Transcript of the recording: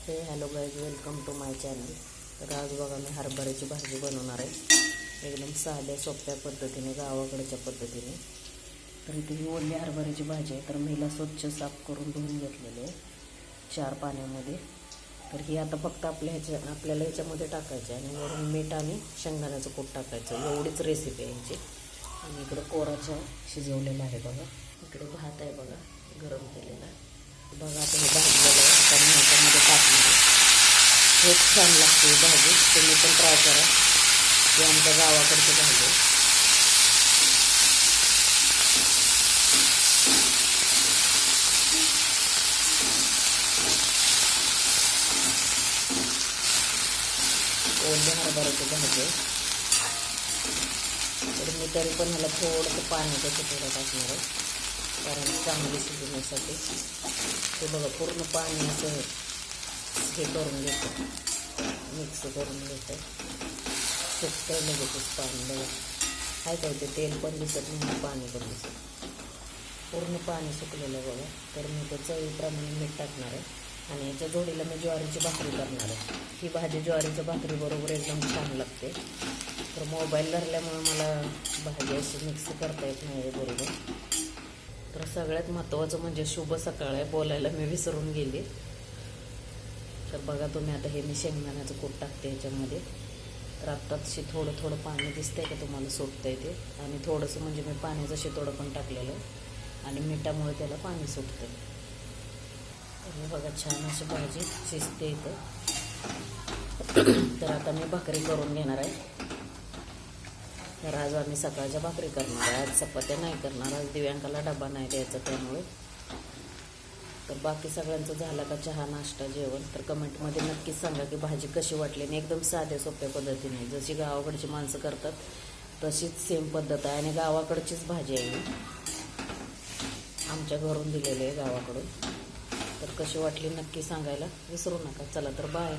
हे hello guys, welcome to my channel. तर आज बघा मी हरभऱ्याची भाजी बनवणार आहे एकदम साध्या सोप्या पद्धतीने, गावाकडच्या पद्धतीने. तर इथे ही ओली हरभऱ्याची भाजी आहे. तर मी हिला स्वच्छ साफ करून धुवून घेतलेली आहे 4 पाण्यामध्ये. तर ही आता फक्त आपल्याला ह्याच्यामध्ये टाकायची आणि वरून मीठ आणि शेंगदाण्याचं कूट टाकायचं. एवढीच रेसिपी आहे ह्याची. आणि इकडं कोराच्या शिजवलेला आहे बघा. इकडे भात आहे बघा, गरम केलेला. बघा आता हे भाजलेलं आहे, आता मी ह्याच्यामध्ये टाकणार. खूप छान लागते ही भाजी, तुम्ही पण ट्राय करा. ही आमच्या गावाकडची भाजी आहे. ओली हरभऱ्याची भाजी आहे. तर मी तरी पण ह्याला थोडंसं पाण्याचं चितोडं टाकणार आहे कारण चांगली शिजण्यासाठी. ते बघा पूर्ण पाणी असं हे करून घेतं, मिक्स करून घेतं. सुकतं लगेचच पाणी. बघा आहे काय, ते तेल पण दिसत नाही, पाणी पण दिसत, पूर्ण पाणी सुकलेलं आहे बघा. तर मी ते चवीप्रमाणे मीठ टाकणार आहे आणि याच्या जोडीला मी ज्वारीची भाकरी करणार आहे. ही भाजी ज्वारीच्या भाकरीबरोबर एकदम छान लागते. तर मोबाईल धरल्यामुळे मला भाजी अशी मिक्स करता येत नाही आहे बरोबर. तर सगळ्यात महत्त्वाचं म्हणजे शुभ सकाळ आहे, बोलायला मी विसरून गेले. तर बघा तुम्ही, आता हे मी शेंगदाण्याचं कूट टाकते ह्याच्यामध्ये. तर आत्ताच थोडं थोडं पाणी दिसतंय का तुम्हाला, सुटतं आहे ते. आणि थोडंसं म्हणजे मी पाण्याचं शितोडं पण टाकलेलं आहे आणि मिठामुळे त्याला पाणी सुटतं. तर हे बघा छान अशी भाजी शिजते इथं. तर आता मी भाकरी करून घेणार आहे. तर आज आम्ही सकाळच्या भाकरी करणार आहे, आज चपात्या नाही करणार. आज दिव्यांकाला डबा नाही द्यायचा त्यामुळे. तर बाकी सगळ्यांचं झालं का चहा, नाश्ता, जेवण? तर कमेंटमध्ये नक्कीच सांगा की भाजी कशी वाटली. आणि एकदम साध्या सोप्या पद्धतीने जशी गावाकडची माणसं करतात तशीच सेम पद्धत आहे आणि गावाकडचीच भाजी आहे. आमच्या घरून दिलेली आहे गावाकडून. तर कशी वाटली नक्की सांगायला विसरू नका. चला तर बाय.